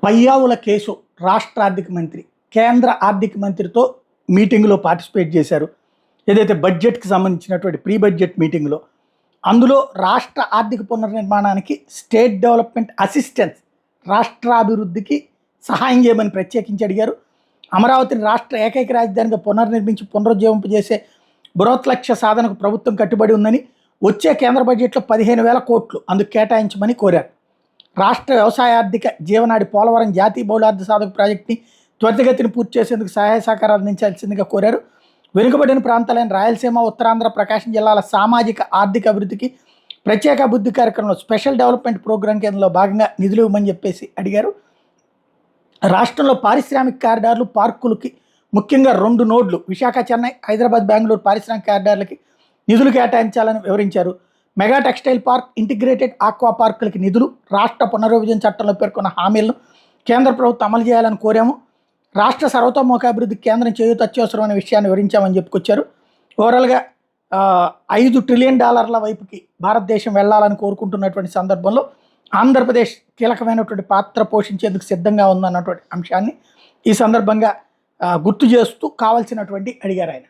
Payyavula case రాష్ట్ర ఆర్థిక మంత్రి కేంద్ర ఆర్థిక మంత్రితో మీటింగ్లో పార్టిసిపేట్ చేశారు. ఏదైతే బడ్జెట్కి సంబంధించినటువంటి ప్రీ బడ్జెట్ మీటింగ్లో అందులో రాష్ట్ర ఆర్థిక పునర్నిర్మాణానికి స్టేట్ డెవలప్మెంట్ అసిస్టెన్స్ రాష్ట్రాభివృద్ధికి సహాయం చేయమని ప్రత్యేకించి అడిగారు. అమరావతిని రాష్ట్ర ఏకైక రాజధానిగా పునర్నిర్మించి పునరుజ్జీవింపజేసే బృహత్ లక్ష్య సాధనకు ప్రభుత్వం కట్టుబడి ఉందని, వచ్చే కేంద్ర బడ్జెట్లో 15,000 కోట్లు అందుకు కేటాయించమని కోరారు. రాష్ట్ర వ్యవసాయ ఆర్థిక జీవనాడి పోలవరం జాతీయ బహుళార్థ సాధక ప్రాజెక్టుని త్వరితగతిని పూర్తి చేసేందుకు సహాయ సహకారాలు అందించాల్సిందిగా కోరారు. వెనుకబడిన ప్రాంతాలైన రాయలసీమ, ఉత్తరాంధ్ర, ప్రకాశం జిల్లాల సామాజిక ఆర్థిక అభివృద్ధికి ప్రత్యేక అభివృద్ధి కార్యక్రమంలో స్పెషల్ డెవలప్మెంట్ ప్రోగ్రాం కేంద్రంలో భాగంగా నిధులు ఇవ్వమని చెప్పేసి అడిగారు. రాష్ట్రంలో పారిశ్రామిక కారిడార్లు, పార్కులకి ముఖ్యంగా 2 నోడ్లు విశాఖ, చెన్నై, హైదరాబాద్, బెంగళూరు పారిశ్రామిక కారిడార్లకి నిధులు కేటాయించాలని వివరించారు. Mega textile park, integrated aqua పార్కులకి నిధులు, రాష్ట్ర పునర్విభజన చట్టంలో పేర్కొన్న హామీలను కేంద్ర ప్రభుత్వం అమలు చేయాలని కోరాము. రాష్ట్ర సర్వతోముఖాభివృద్ధికి కేంద్రం చేయూత అత్యవసరమైన విషయాన్ని వివరించామని చెప్పుకొచ్చారు. ఓవరాల్గా $5 ట్రిలియన్ వైపుకి భారతదేశం వెళ్లాలని కోరుకుంటున్నటువంటి సందర్భంలో ఆంధ్రప్రదేశ్ కీలకమైనటువంటి పాత్ర పోషించేందుకు సిద్ధంగా ఉందన్నటువంటి అంశాన్ని ఈ సందర్భంగా గుర్తు చేస్తూ కావాల్సినటువంటి అడిగారు ఆయన.